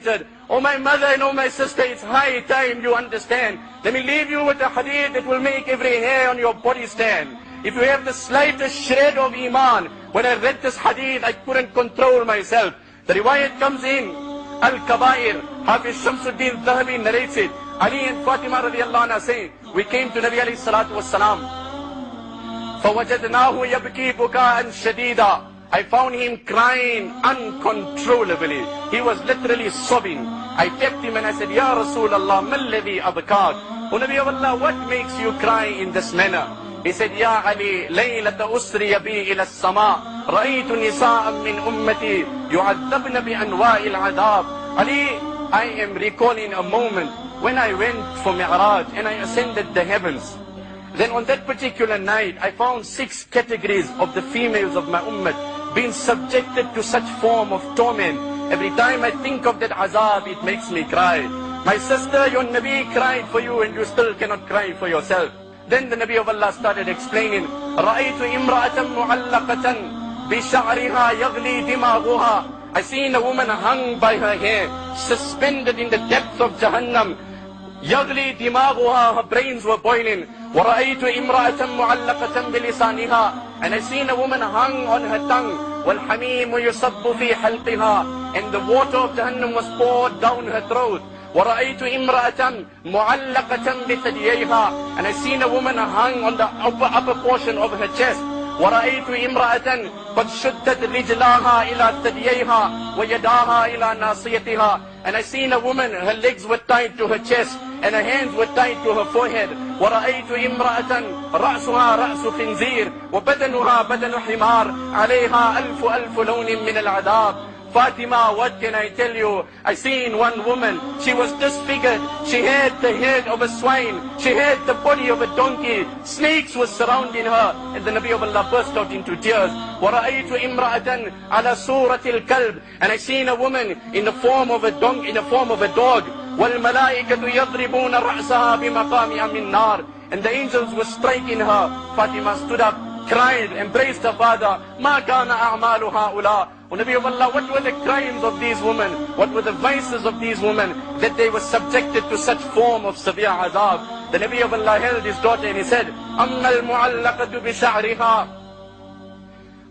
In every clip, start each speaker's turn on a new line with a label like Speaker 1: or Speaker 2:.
Speaker 1: said, "Oh my mother and oh my sister, it's high time you understand. Let me leave you with a hadith that will make every hair on your body stand. If you have the slightest shred of iman," when I read this hadith, I couldn't control myself. The riwayat comes in, Al-Kabair, Hafiz Shamsuddin Zahabi narrates it. Ali and Fatima radiallahu anha say, we came to Nabi alayhi salatu wassalam. فَوَجَدْنَاهُ يَبْكِي بُكَاءً شَدِيدًا. I found him crying uncontrollably. He was literally sobbing. I kept him and I said, Ya Rasulullah, مَا الَّذِي أَبْكَاكَ? O Nabi of Allah, what makes you cry in this manner? He said, Ya Ali, لَيْلَةَ أُسْرِيَ بِي إِلَى السَّمَاءِ رَأَيْتُ نِسَاءً مِّنْ أُمَّتِي يُعَذَّبْنَ بِأَنْوَاءِ الْعَذَابِ. Ali, I am recalling a moment when I went for Mi'raj and I ascended the heavens. Then on that particular night, I found 6 categories of the females of my ummah being subjected to such form of torment. Every time I think of that azab, it makes me cry. My sister, your Nabi cried for you and you still cannot cry for yourself. Then the Nabi of Allah started explaining, رَأَيْتُ إِمْرَأَةً مُعَلَّقَةً بِشَعْرِهَا يَغْلِي دِمَاغُهَا. I seen a woman hung by her hair, suspended in the depths of Jahannam. يَغْلِي دِمَاغُهَا, her brains were boiling. وَرَأَيْتُ إِمْرَأَةً مُعَلَّقَةً بِلِسَانِهَا. And I seen a woman hung on her tongue. وَالْحَمِيمُ يُصَبُّ فِي حَلْقِهَا. And the water of Jahannam was poured down her throat. وَرَأَيْتُ إِمْرَأَةً مُعَلَّقَةً بِثَدْيَيْهَا. And I seen a woman hung on the upper portion of her chest. وَرَأَيْتُ إِمْرَأَةً قَدْ شُدَّتْ رِجْلَاهَا إِلَى ثَدْيَيْهَا وَيَدَاهَا إِلَى نَاصِيَتِهَا. And I seen a woman, her legs were tied to her chest and her hands were tied to her forehead. وَرَأَيْتُ إِمْرَأَةً رَأْسُهَا رَأْسُ خِنْزِيرٍ وَبَدَنُهَا بَدَنُ حِمَارٍ عَلَيْهَا أَلْفُ لَوْنٍ مِّنَ الْعَذَابِ. Fatima, what can I tell you? I seen one woman, she was disfigured. She had the head of a swine. She had the body of a donkey. Snakes were surrounding her. And the Nabi of Allah burst out into tears. وَرَأَيْتُ إِمْرَأَةً عَلَى سُورَةِ الْكَلْبِ. And I seen a woman in the form of a donkey, in the form of a dog. وَالْمَلَائِكَةُ يَضْرِبُونَ رَأْسَهَا بِمَقَامِهَا مِنْ نَارٍ. And the angels were striking her. Fatima stood up, cried, embraced her father. مَا كَانَ أَعْمَالُ هَؤُلَاءِ. O Nabi of Allah, what were the crimes of these women? What were the vices of these women that they were subjected to such form of severe azab? The Nabi of Allah held his daughter and he said, أَمَّا الْمُعَلَّقَةُ بِشَعْرِهَا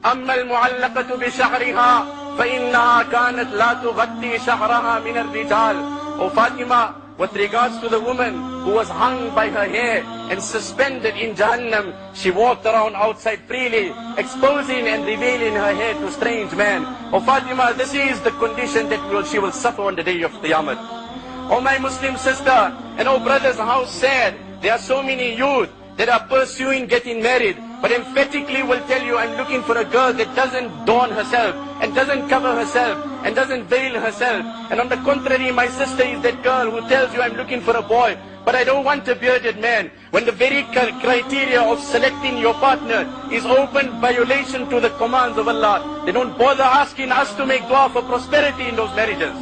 Speaker 1: أَمَّا الْمُعَلَّقَةُ بِشَعْرِهَا فَإِنَّهَا كَانَتْ لَا تُغَطِّي شَعْرَهَا مِنَ الرِّجَالِ. O Fatima, with regards to the woman who was hung by her hair and suspended in Jahannam, she walked around outside freely, exposing and revealing her hair to strange men. O Fatima, this is the condition that she will suffer on the day of Qiyamah. O my Muslim sister, and O brothers, how sad. There are so many youth that are pursuing getting married, but emphatically will tell you, I'm looking for a girl that doesn't adorn herself, and doesn't cover herself, and doesn't veil herself. And on the contrary, my sister is that girl who tells you, I'm looking for a boy, but I don't want a bearded man. When the very criteria of selecting your partner is open violation to the commands of Allah, they don't bother asking us to make dua for prosperity in those marriages.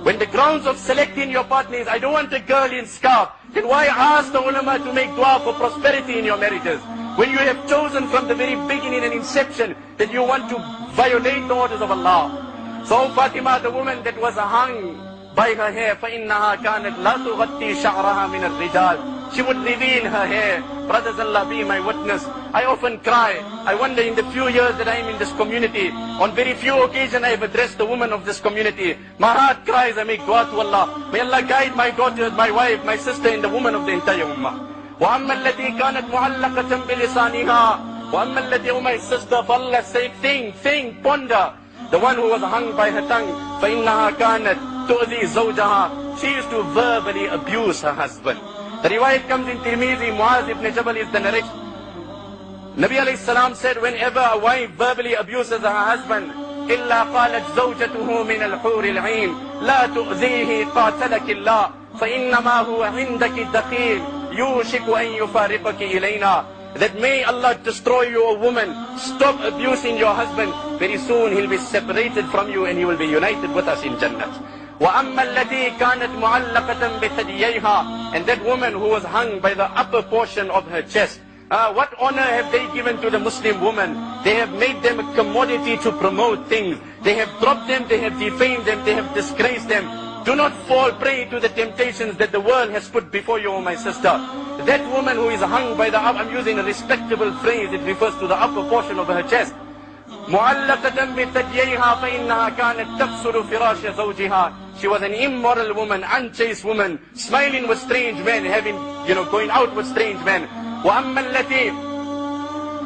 Speaker 1: When the grounds of selecting your partner is, I don't want a girl in scarf, then why ask the ulama to make dua for prosperity in your marriages? When you have chosen from the very beginning and inception that you want to violate the orders of Allah. So Fatima, the woman that was hung by her hair, فَإِنَّهَا كَانَتْ لَا تُغَطِّي شَعْرَهَا مِنَ الرِّجَالِ. She would reveal her hair. Brothers, Allah be my witness. I often cry. I wonder in the few years that I am in this community, on very few occasions I have addressed the women of this community. My heart cries, I make dua to Allah. May Allah guide my daughter, my wife, my sister, and the woman of the entire ummah. وَأَمَّا الَّتِي كَانَتْ مُعَلَّقَةً بِلِسَانِهَا. وَأَمَّا الَّتِي, oh my sister, for Allah's sake, think, ponder. The one who was hung by her tongue, فَإِنَّهَا كَانَتْ تُؤْذِي زَوْجَهَا. She used to verbally abuse her husband. The riwayat comes in Tirmidhi, Muaz ibn Jabal is the narration. Nabi alayhi salam said, whenever a wife verbally abuses her husband, إِلَّا قَالَتْ زَوْجَتُهُ مِنَ الْحُورِ الْعِينِ لَا تُؤْذِيهِ قَاتَلَكِ اللَّهِ فَإِنَّمَا هُوَ عِنْدَكِ الدَّخِيلِ يُوشِكُ أَن يُفَارِقَكِ إِلَيْنَا. That may Allah destroy you, a woman. Stop abusing your husband. Very soon he'll be separated from you and he will be united with us in Jannah. وَأَمَّا الَّتِي كَانَتْ مُعَلَّقَةً بِثَدْيَيْهَا. And that woman who was hung by the upper portion of her chest. What honor have they given to the Muslim woman? They have made them a commodity to promote things. They have dropped them, they have defamed them, they have disgraced them. Do not fall prey to the temptations that the world has put before you, O my sister. That woman who is hung by the I'm using a respectable phrase, it refers to the upper portion of her chest. مُعَلَّقَةً بِثَدْيَيْهَا فَإِنَّهَا كَانَتْ تَفْسُرُ فِرَاشَ زَوْجِهَا. She was an immoral woman, unchaste woman, smiling with strange men, going out with strange men. وَأَمَّا الَّتِي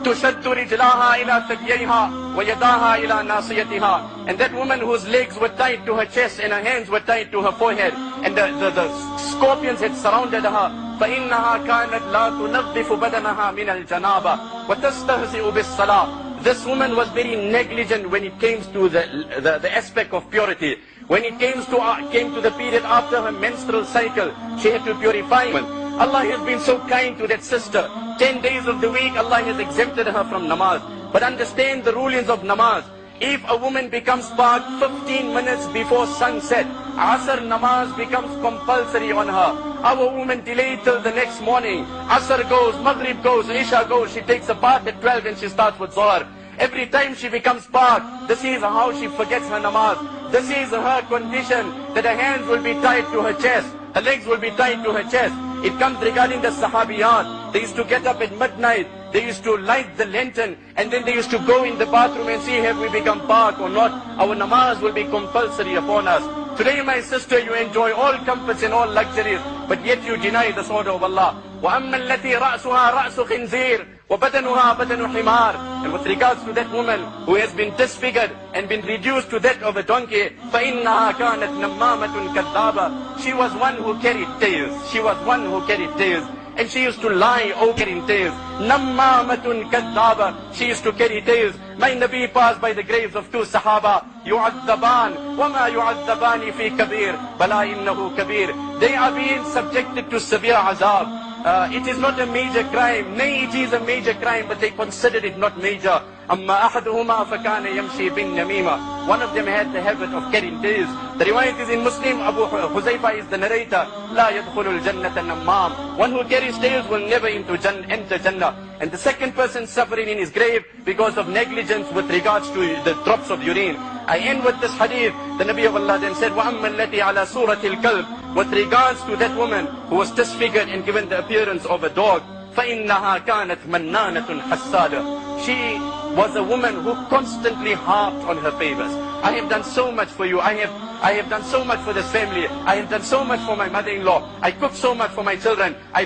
Speaker 1: تشد رجلاها إلى ثدييها ويداها إلى ناصيتها. And that woman whose legs were tied to her chest and her hands were tied to her forehead, and the scorpions had surrounded her. فإنها كانت لا تنظف بدنها من الجنابة وتستهزئ بالصلاة. This woman was very negligent when it came to the aspect of purity. When it came to the period after her menstrual cycle, she had to purify. Allah has been so kind to that sister. 10 days of the week, Allah has exempted her from namaz. But understand the rulings of namaz. If a woman becomes part 15 minutes before sunset, Asr namaz becomes compulsory on her. Our woman delayed till the next morning. Asr goes, Maghrib goes, Isha goes. She takes a bath at 12 and she starts with Zohar. Every time she becomes part, this is how she forgets her namaz. This is her condition, that her hands will be tied to her chest. Her legs will be tied to her chest. It comes regarding the Sahabiyat. They used to get up at midnight. They used to light the lantern, and then they used to go in the bathroom and see have we become pak or not. Our namaz will be compulsory upon us. Today, my sister, you enjoy all comforts and all luxuries, but yet you deny the order of Allah. وَأَمَّا الَّتِي رَأْسُهَا رَأْسُ خِنْزِيرٍ وَبَدَنُهَا بَدَنُ حِمَارٍ. And with regards to that woman who has been disfigured and been reduced to that of a donkey, فَإِنَّهَا كَانَتْ نَمَّامَةٌ كَذَّابَةٌ. She was one who carried tales. She was one who carried tales. And she used to lie over in tales. Nammamatun kadhaba. She used to carry tales. My Nabi passed by the graves of two Sahaba. Yu'addaban. Wama yu'addabani fi kabir. Bala innahu kabir. They are being subjected to severe azab. It is not a major crime. Nay, it is a major crime, but they considered it not major. Amma ahaduhuma fakana yamshi bin namima. One of them had the habit of carrying tales. The riwayat is in Muslim. Abu Huzaifa is the narrator. La yadkhulul jannata nammam. One who carries tales will never enter Jannah. And the second person suffering in his grave because of negligence with regards to the drops of urine. I end with this hadith. The Nabi of Allah then said, وَأَمَّا الَّتِي عَلَى سُورَةِ الْكَلْبِ. With regards to that woman who was disfigured and given the appearance of a dog, فَإِنَّهَا كَانَتْ مَنَّانَةٌ حَسَّادَةٌ. She was a woman who constantly harped on her favors. I have done so much for you. I have done so much for this family. I have done so much for my mother-in-law. I cook so much for my children. I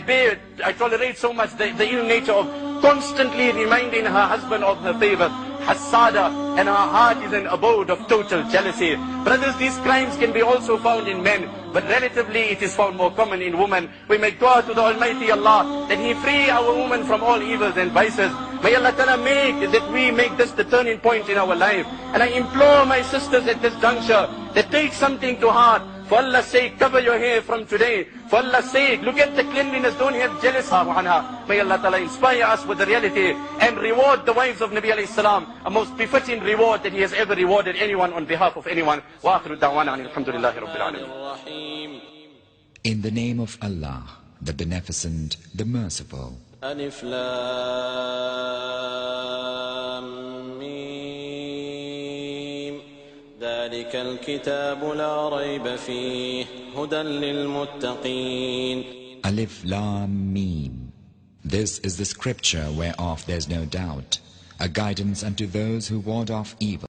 Speaker 1: tolerate so much the ill nature of constantly reminding her husband of her favors. Hassada, and her heart is an abode of total jealousy. Brothers, these crimes can be also found in men, but relatively it is found more common in women. We make dua to the Almighty Allah that He free our women from all evils and vices. May Allah Ta'ala make that we make this the turning point in our life. And I implore my sisters at this juncture that take something to heart. For Allah's sake, cover your hair from today. For Allah's sake, look at the cleanliness. Don't have jealousy anha. May Allah Ta'ala inspire us with the reality and reward the wives of Nabi alayhi salam, a most befitting reward that He has ever rewarded anyone on behalf of anyone. Wa akhiru da'wana alhamdulillahi rabbil alameen.
Speaker 2: In the name of Allah, the Beneficent, the Merciful.
Speaker 3: Alif Lam Mim. ذلك الكتاب لا ريب فيه هدى للمتقين.
Speaker 2: Alif Lam Mim. This is the scripture whereof there is no doubt, a guidance unto those who ward off evil.